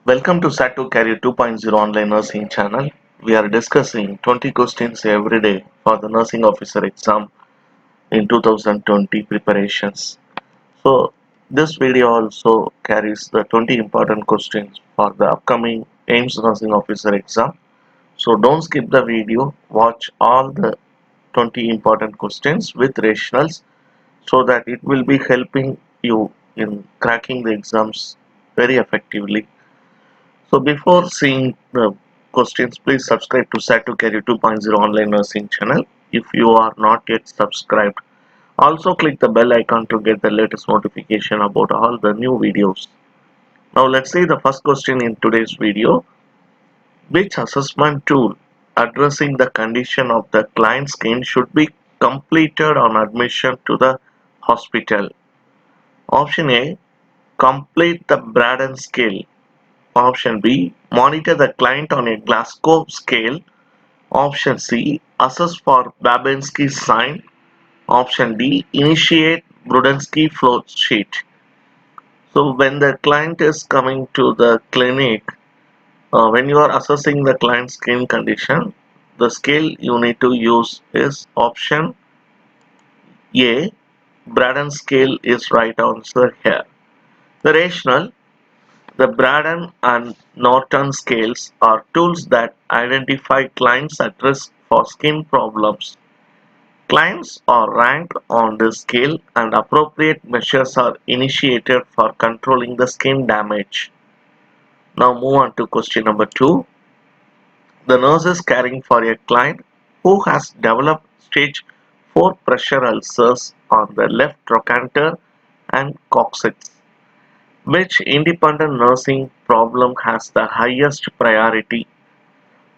Welcome to SAT2 Career 2.0 online nursing channel. We are discussing 20 questions every day for the nursing officer exam in 2020 preparations. So this video also carries the 20 important questions for the upcoming AIMS nursing officer exam. So don't skip the video, watch all the 20 important questions with rationals so that it will be helping you in cracking the exams very effectively. So before seeing the questions, please subscribe to SAT2 Career 2.0 online nursing channel if you are not yet subscribed. Also click the bell icon to get the latest notification about all the new videos. Now let's see the first question in today's video. Which assessment tool addressing the condition of the client's skin should be completed on admission to the hospital? Option A. Complete the Braden scale. Option B. Monitor the client on a Glasgow scale. Option C. Assess for Babinski sign. Option D. Initiate Brudensky flow sheet. So when the client is coming to the clinic, when you are assessing the client's skin condition, the scale you need to use is option A. Braden scale is right answer here. The rationale. The Braden and Norton scales are tools that identify clients at risk for skin problems. Clients are ranked on this scale and appropriate measures are initiated for controlling the skin damage. Now move on to question number 2. The nurse is caring for a client who has developed stage 4 pressure ulcers on the left trochanter and coccyx. Which independent nursing problem has the highest priority?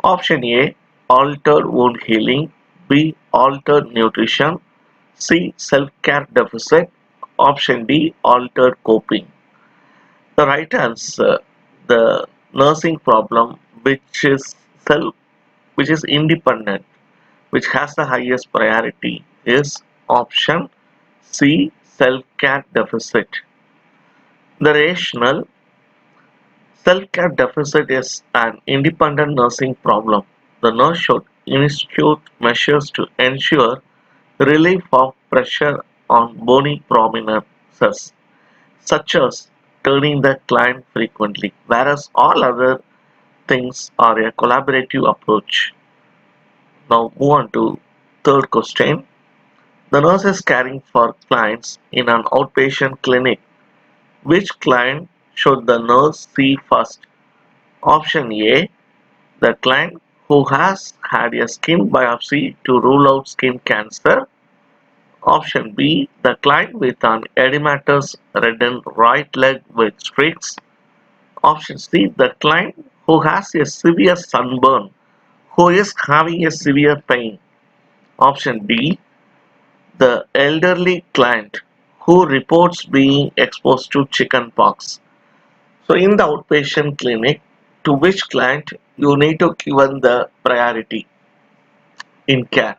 Option A. Altered wound healing. B. Altered nutrition. C. Self-care deficit. Option D. Altered coping. The right answer, the nursing problem self, which is independent, which has the highest priority, is option C. Self-care deficit. The rationale. Self-care deficit is an independent nursing problem. The nurse should institute measures to ensure relief of pressure on bony prominences, such as turning the client frequently, whereas all other things are a collaborative approach. Now move on to third question. The nurse is caring for clients in an outpatient clinic. Which client should the nurse see first? Option A. The client who has had a skin biopsy to rule out skin cancer. Option B. The client with an edematous reddened right leg with streaks. Option C. The client who has a severe sunburn who is having a severe pain. Option D. The elderly client who reports being exposed to chickenpox. So in the outpatient clinic, to which client you need to given the priority in care?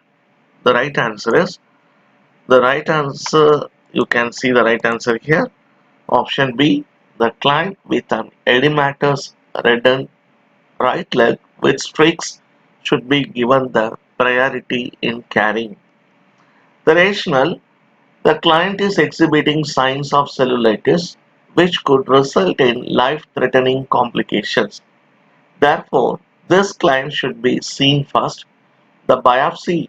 The right answer is the right answer. You can see the right answer here. Option B. The client with an edematous reddened right leg with streaks should be given the priority in caring. The rationale. The client is exhibiting signs of cellulitis which could result in life-threatening complications. Therefore, this client should be seen first. The biopsy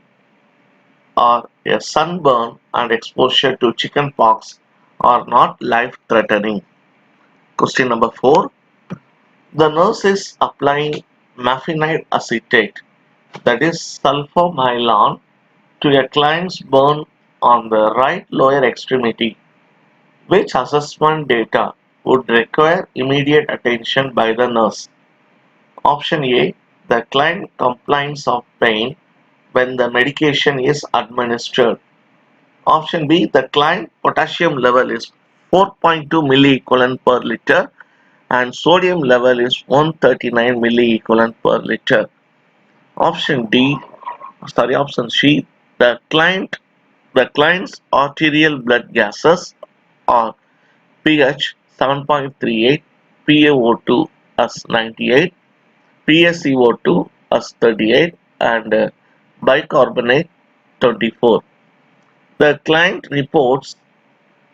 or a sunburn and exposure to chickenpox are not life-threatening. Question number 4. The nurse is applying mafenide acetate, that is sulfamylon, to a client's burn on the right lower extremity. Which assessment data would require immediate attention by the nurse? Option A. The client complains of pain when the medication is administered. Option B. The client potassium level is 4.2 milliequivalent per liter and sodium level is 139 milliequivalent per liter. Option C. The client's arterial blood gases are pH 7.38, PaO2 as 98, PaCO2 as 38, and bicarbonate 24. The client reports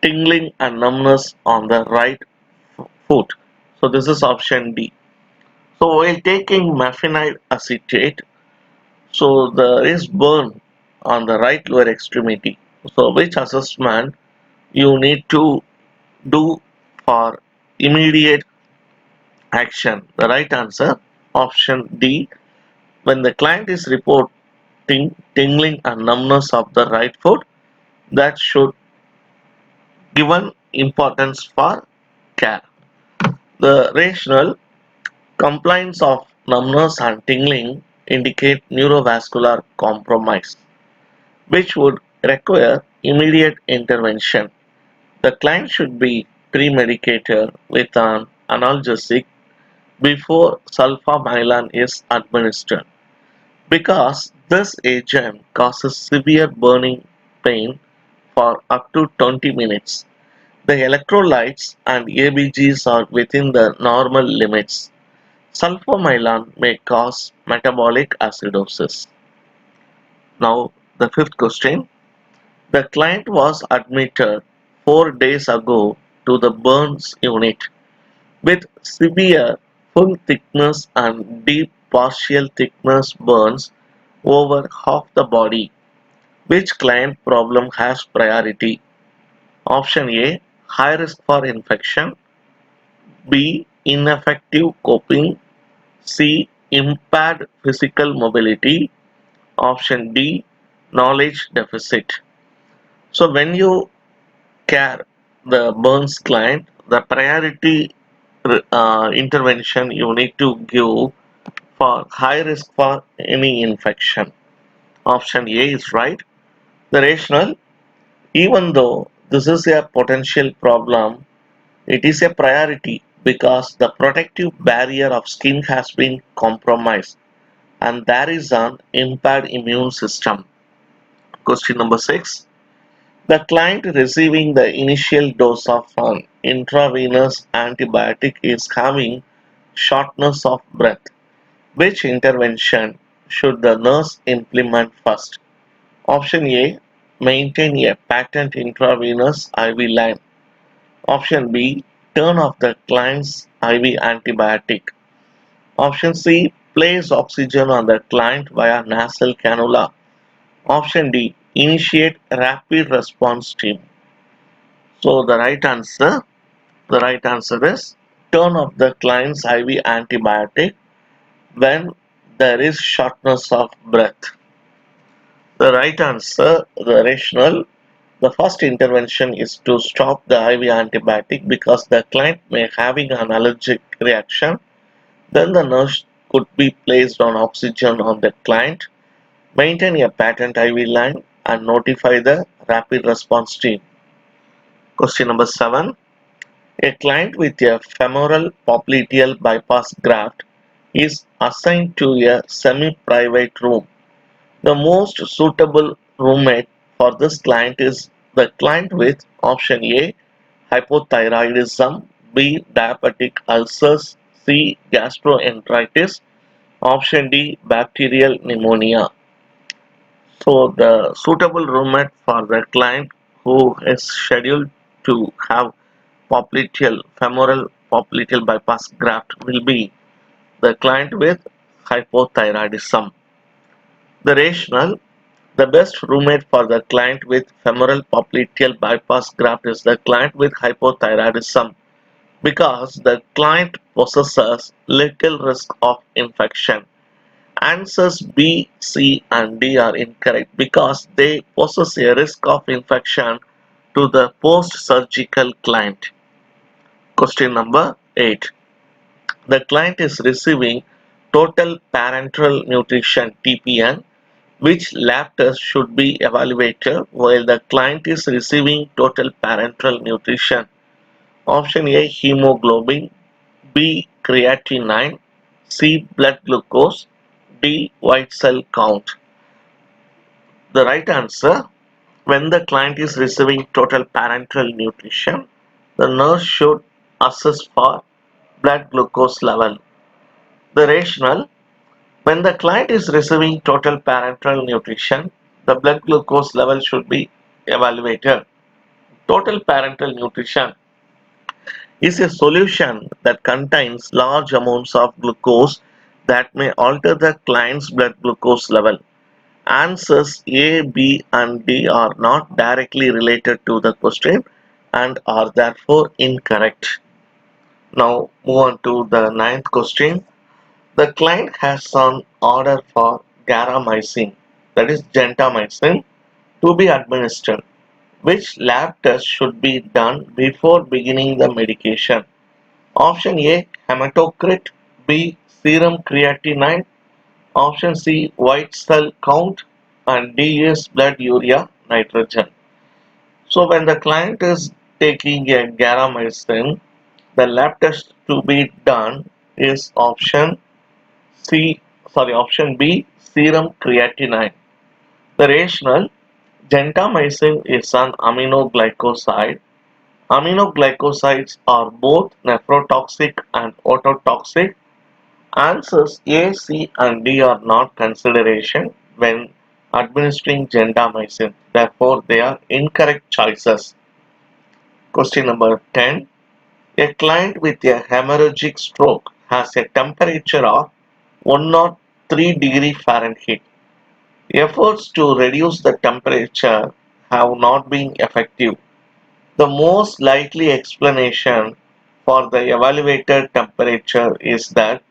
tingling and numbness on the right foot. So this is option D. So while taking mefenide acetate, so there is burn on the right lower extremity. So which assessment you need to do for immediate action? The right answer, option D. When the client is reporting tingling and numbness of the right foot, that should given importance for care. The rational complaints of numbness and tingling indicate neurovascular compromise, which would require immediate intervention. The client should be pre-medicated with an analgesic before sulfamylan is administered because this agent causes severe burning pain for up to 20 minutes. The electrolytes and ABGs are within the normal limits. Sulfamylan may cause metabolic acidosis. Now, the fifth question. The client was admitted 4 days ago to the burns unit with severe full thickness and deep partial thickness burns over half the body. Which client problem has priority? Option A, high risk for infection. B, ineffective coping. C, impaired physical mobility. Option D, knowledge deficit. So when you care the burns client, the priority intervention you need to give for high risk for any infection. Option A is right. The rationale, even though this is a potential problem, it is a priority because the protective barrier of skin has been compromised and there is an impaired immune system. Question number 6. The client receiving the initial dose of an intravenous antibiotic is having shortness of breath. Which intervention should the nurse implement first? Option A, maintain a patent intravenous IV line. Option B, turn off the client's IV antibiotic. Option C, place oxygen on the client via nasal cannula. Option D, initiate rapid response team. So the right answer is turn off the client's IV antibiotic when there is shortness of breath. The right answer, the rationale, the first intervention is to stop the IV antibiotic because the client may having an allergic reaction. Then the nurse could be placed on oxygen on the client, maintain a patent IV line, and notify the rapid response team. Question number 7. A client with a femoral popliteal bypass graft is assigned to a semi-private room. The most suitable roommate for this client is the client with option A, hypothyroidism, B, diabetic ulcers, C, gastroenteritis, option D, bacterial pneumonia. So the suitable roommate for the client who is scheduled to have femoral popliteal bypass graft will be the client with hypothyroidism. The rationale, the best roommate for the client with femoral popliteal bypass graft is the client with hypothyroidism because the client possesses little risk of infection. Answers B, C, and D are incorrect because they possess a risk of infection to the post-surgical client. Question number 8. The client is receiving total parenteral nutrition (TPN). Which lab test should be evaluated while the client is receiving total parenteral nutrition? Option A, hemoglobin. B, creatinine. C, blood glucose. D, white cell count. The right answer, when the client is receiving total parenteral nutrition, the nurse should assess for blood glucose level. The rationale: when the client is receiving total parenteral nutrition, the blood glucose level should be evaluated. Total parenteral nutrition is a solution that contains large amounts of glucose that may alter the client's blood glucose level. Answers A, B, and D are not directly related to the question and are therefore incorrect. Now move on to the ninth question. The client has an order for garamycin, that is gentamicin, to be administered. Which lab test should be done before beginning the medication? Option A, hematocrit; B, serum creatinine; option C, white cell count; and D is blood urea nitrogen. So when the client is taking a garamycin, the lab test to be done is option B, serum creatinine. The rationale: gentamicin is an aminoglycoside. Aminoglycosides are both nephrotoxic and ototoxic. Answers A, C, and D are not consideration when administering gentamicin. Therefore, they are incorrect choices. Question number 10. A client with a hemorrhagic stroke has a temperature of 103 degrees Fahrenheit. Efforts to reduce the temperature have not been effective. The most likely explanation for the elevated temperature is that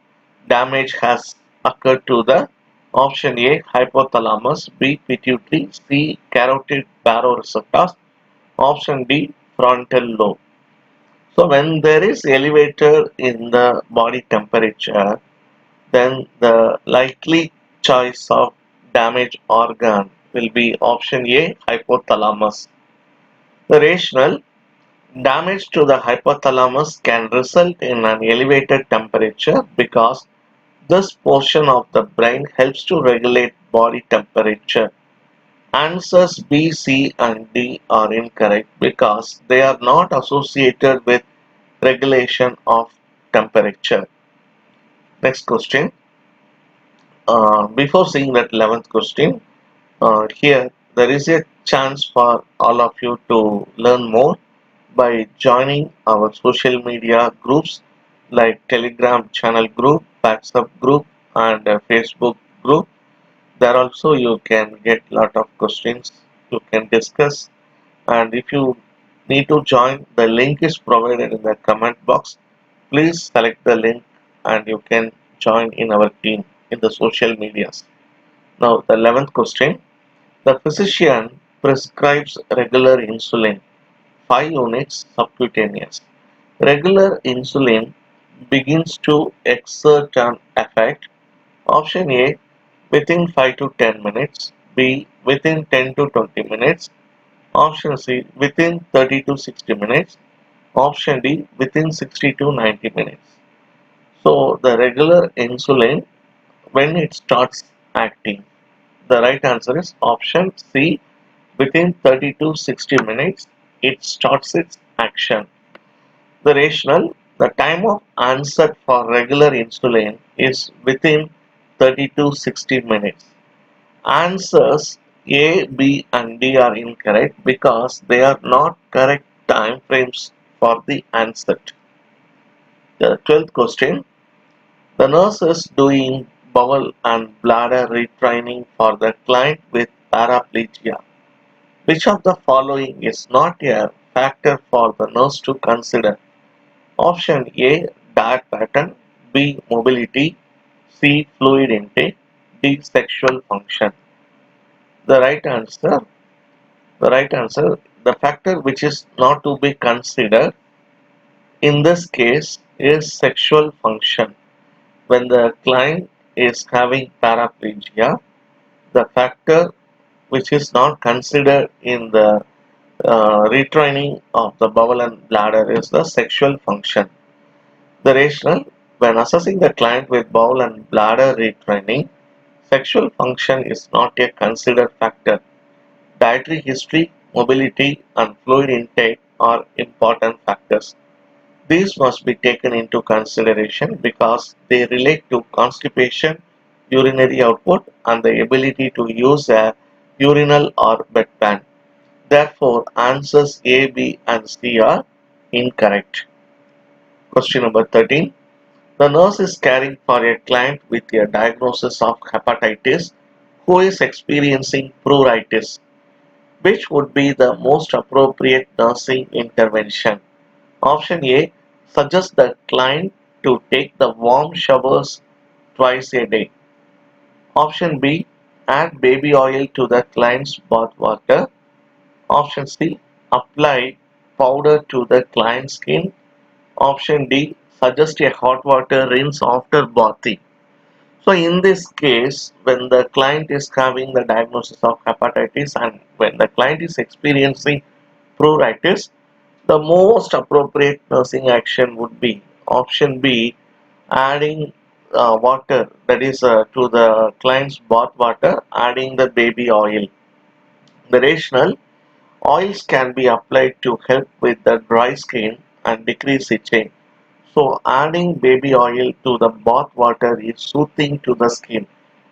damage has occurred to the option A, hypothalamus; B, pituitary; C, carotid baroreceptors; option D, frontal lobe. So when there is elevator in the body temperature, then the likely choice of damaged organ will be option A, hypothalamus. The rationale: damage to the hypothalamus can result in an elevated temperature because this portion of the brain helps to regulate body temperature. Answers B, C, and D are incorrect because they are not associated with regulation of temperature. Next question. Before seeing that 11th question, here there is a chance for all of you to learn more by joining our social media groups like Telegram channel group, WhatsApp group, and Facebook group. There also you can get lot of questions you can discuss, and if you need to join, the link is provided in the comment box. Please select the link and you can join in our team in the social medias. Now the 11th question. The physician prescribes regular insulin 5 units subcutaneous. Regular insulin begins to exert an effect. Option A, within 5 to 10 minutes. B, within 10 to 20 minutes. Option C, within 30 to 60 minutes. Option D, within 60 to 90 minutes. So the regular insulin, when it starts acting, the right answer is option C, within 30 to 60 minutes it starts its action. The rationale: the time of onset for regular insulin is within 30 to 60 minutes. Answers A, B, and D are incorrect because they are not correct time frames for the onset. The 12th question. The nurse is doing bowel and bladder retraining for the client with paraplegia. Which of the following is not a factor for the nurse to consider? Option A, diet pattern; B, mobility; C, fluid intake; D, sexual function. The right answer, the factor which is not to be considered in this case is sexual function. When the client is having paraplegia, the factor which is not considered in the retraining of the bowel and bladder is the sexual function. The rationale: when assessing the client with bowel and bladder retraining, sexual function is not a considered factor. Dietary history, mobility, and fluid intake are important factors. These must be taken into consideration because they relate to constipation, urinary output, and the ability to use a urinal or bedpan. Therefore, answers A, B, and C are incorrect. Question number 13. The nurse is caring for a client with a diagnosis of hepatitis who is experiencing pruritus. Which would be the most appropriate nursing intervention? Option A. Suggest the client to take the warm showers twice a day. Option B. Add baby oil to the client's bath water. Option C. Apply powder to the client's skin. Option D. Suggest a hot water rinse after bathing. So in this case, when the client is having the diagnosis of hepatitis and when the client is experiencing pruritus, the most appropriate nursing action would be option B, adding water, that is to the client's bath water, adding the baby oil. The rationale: oils can be applied to help with the dry skin and decrease itching. So adding baby oil to the bath water is soothing to the skin.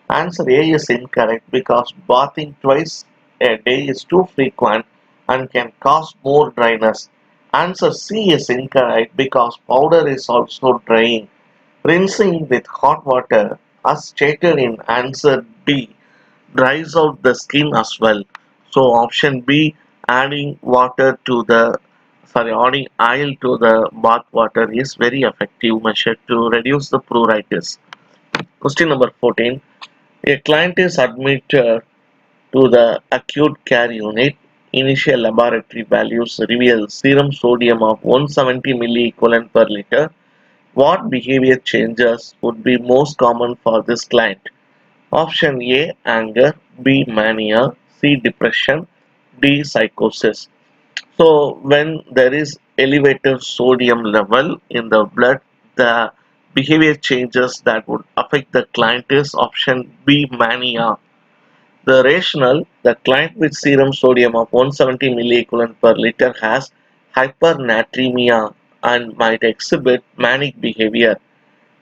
Answer A is incorrect because bathing twice a day is too frequent and can cause more dryness. Answer C is incorrect because powder is also drying. Rinsing with hot water, as stated in answer D, dries out the skin as well. So option B, adding water to the adding oil to the bath water is very effective measure to reduce the pruritus. Question number 14. A client is admitted to the acute care unit. Initial laboratory values reveal serum sodium of 170 milliequivalent per liter. What behavior changes would be most common for this client? Option A, anger. B, mania. C, depression. D, psychosis. So when there is elevated sodium level in the blood, the behavior changes that would affect the client is option B, mania. The rationale: the client with serum sodium of 170 milliequivalent per liter has hypernatremia and might exhibit manic behavior.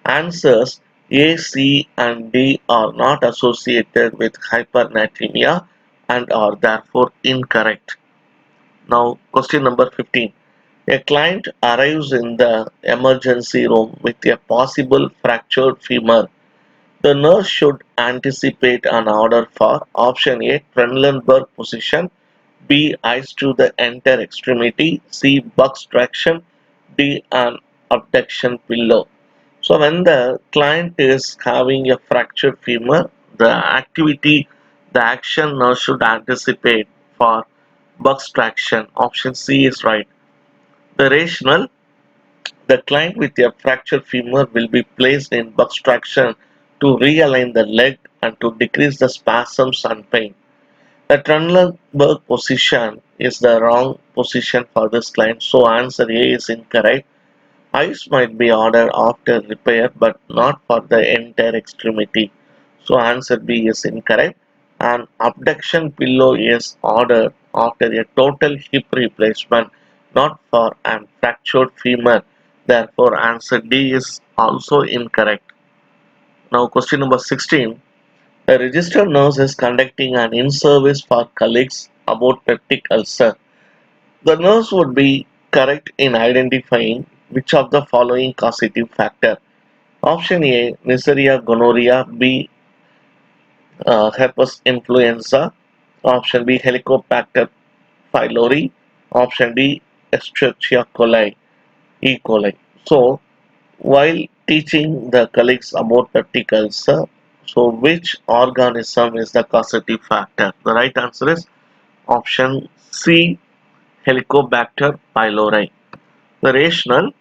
Answers A, C, and D are not associated with hypernatremia and are therefore incorrect. Now, question number 15. A client arrives in the emergency room with a possible fractured femur. The nurse should anticipate an order for option A, Trendelenburg position, B, ice to the entire extremity, C, buck traction, D, an abduction pillow. So when the client is having a fractured femur, the action nurse should anticipate for buck traction. Option C is right. The rationale: the client with a fractured femur will be placed in buck traction to realign the leg and to decrease the spasms and pain. The Trendelenburg position is the wrong position for this client, so answer A is incorrect. Ice might be ordered after repair but not for the entire extremity. So answer B is incorrect. An abduction pillow is ordered after a total hip replacement, not for an fractured femur. Therefore answer D is also incorrect. Now question number 16. A registered nurse is conducting an in-service for colleagues about peptic ulcer. The nurse would be correct in identifying which of the following causative factor. Option A, Neisseria gonorrhea. B, herpes influenza. Option B, Helicobacter pylori. Option D, Escherichia coli, E. coli. So, while teaching the colleagues about peptic ulcer, so which organism is the causative factor? The right answer is option C, Helicobacter pylori. The rationale: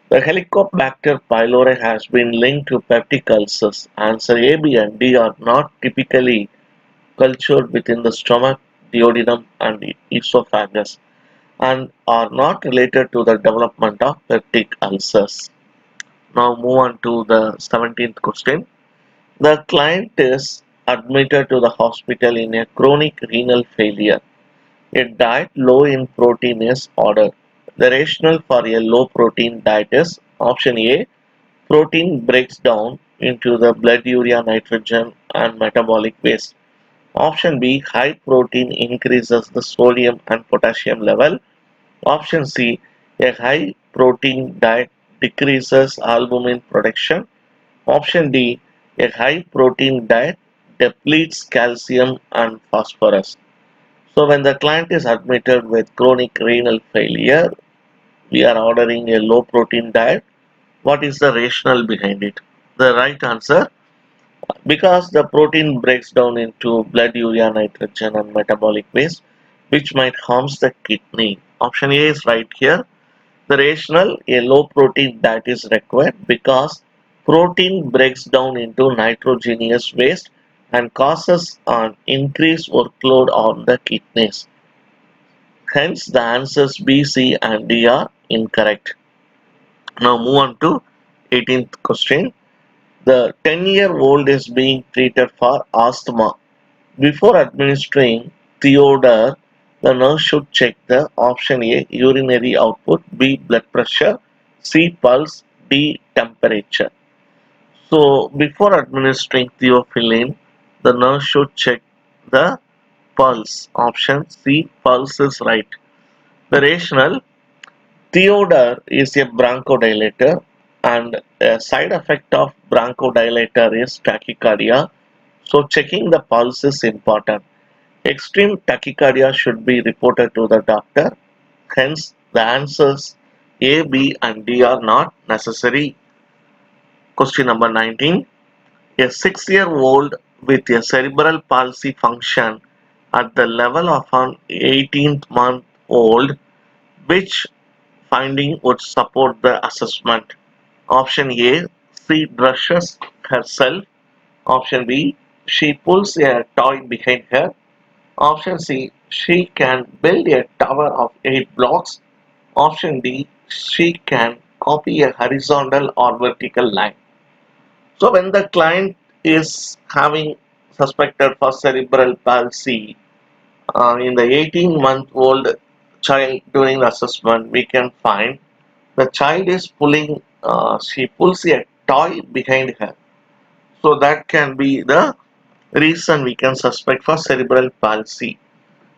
the Helicobacter pylori has been linked to peptic ulcers. Answer A, B, and D are not typically cultured within the stomach, duodenum, and esophagus and are not related to the development of peptic ulcers. Now move on to the 17th question. The client is admitted to the hospital in a chronic renal failure. A diet low in protein is ordered. The rationale for a low protein diet is option A. Protein breaks down into the blood urea nitrogen and metabolic waste. Option B. High protein increases the sodium and potassium level. Option C. A high protein diet decreases albumin production. Option D. A high protein diet depletes calcium and phosphorus. So when the client is admitted with chronic renal failure, we are ordering a low protein diet. What is the rationale behind it? The right answer, because the protein breaks down into blood urea nitrogen and metabolic waste, which might harms the kidney. Option A is right here. The rationale, a low protein diet is required because protein breaks down into nitrogenous waste and causes an increased workload on the kidneys. Hence, the answers B, C, and D are incorrect. Now, move on to 18th question. The 10-year-old is being treated for asthma. Before administering Theodore, the nurse should check the option A urinary output, B blood pressure, C pulse, D temperature. So before administering theophylline, the nurse should check the pulse. Option C pulse is right. The rationale, Theodore is a bronchodilator and a side effect of bronchodilator is tachycardia. So checking the pulse is important. Extreme tachycardia should be reported to the doctor. Hence, the answers A, B, and D are not necessary. Question number 19. A 6-year-old with a cerebral palsy function at the level of an 18-month-old, which finding would support the assessment? Option A. She brushes herself. Option B. She pulls a toy behind her. Option C. She can build a tower of 8 blocks. Option D. She can copy a horizontal or vertical line. So when the client is having suspected for cerebral palsy in the 18-month-old child during the assessment, we can find the child is pulling, she pulls a toy behind her. So that can be the reason we can suspect for cerebral palsy.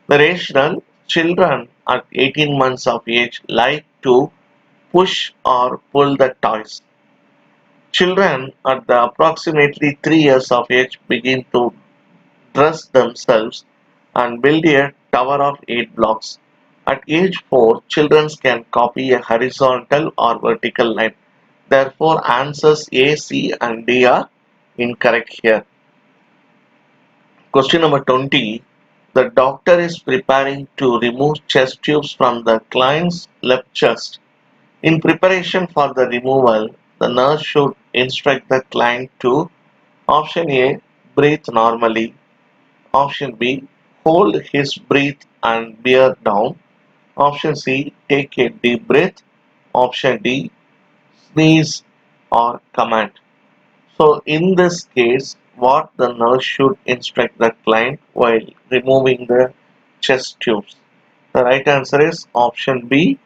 The rationale, children at 18 months of age like to push or pull the toys. Children at the approximately 3 years of age begin to dress themselves and build a tower of 8 blocks. At age 4, children can copy a horizontal or vertical line. Therefore, answers A, C, and D are incorrect here. Question number 20. The doctor is preparing to remove chest tubes from the client's left chest. In preparation for the removal, the nurse should instruct the client to option A. Breathe normally. Option B. Hold his breath and bear down. Option C. Take a deep breath. Option D. Sneeze or command. So in this case, what the nurse should instruct the client while removing the chest tubes? The right answer is option B.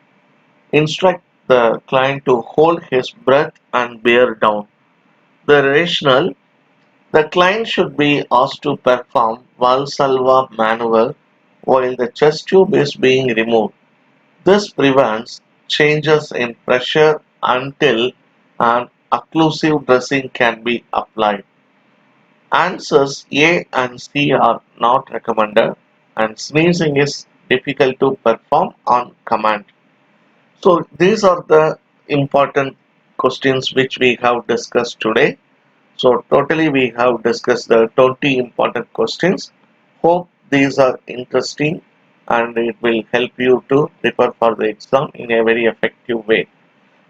Instruct the client to hold his breath and bear down. The rationale, the client should be asked to perform Valsalva maneuver while the chest tube is being removed. This prevents changes in pressure until an occlusive dressing can be applied. Answers A and C are not recommended, and sneezing is difficult to perform on command. So these are the important questions which we have discussed today. So totally we have discussed the 20 important questions. Hope these are interesting and it will help you to prepare for the exam in a very effective way.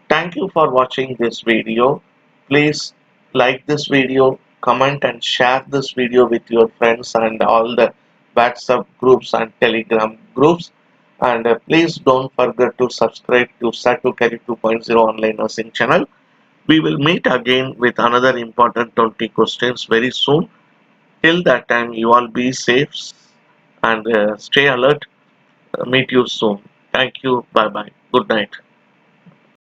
Thank you for watching this video. Please like this video, comment and share this video with your friends and all the WhatsApp groups and Telegram groups. And please don't forget to subscribe to Satu Career 2.0 online nursing channel. We will meet again with another important 20 questions very soon. Till that time, you all be safe and stay alert. Meet you soon. Thank you. Bye bye. Good night.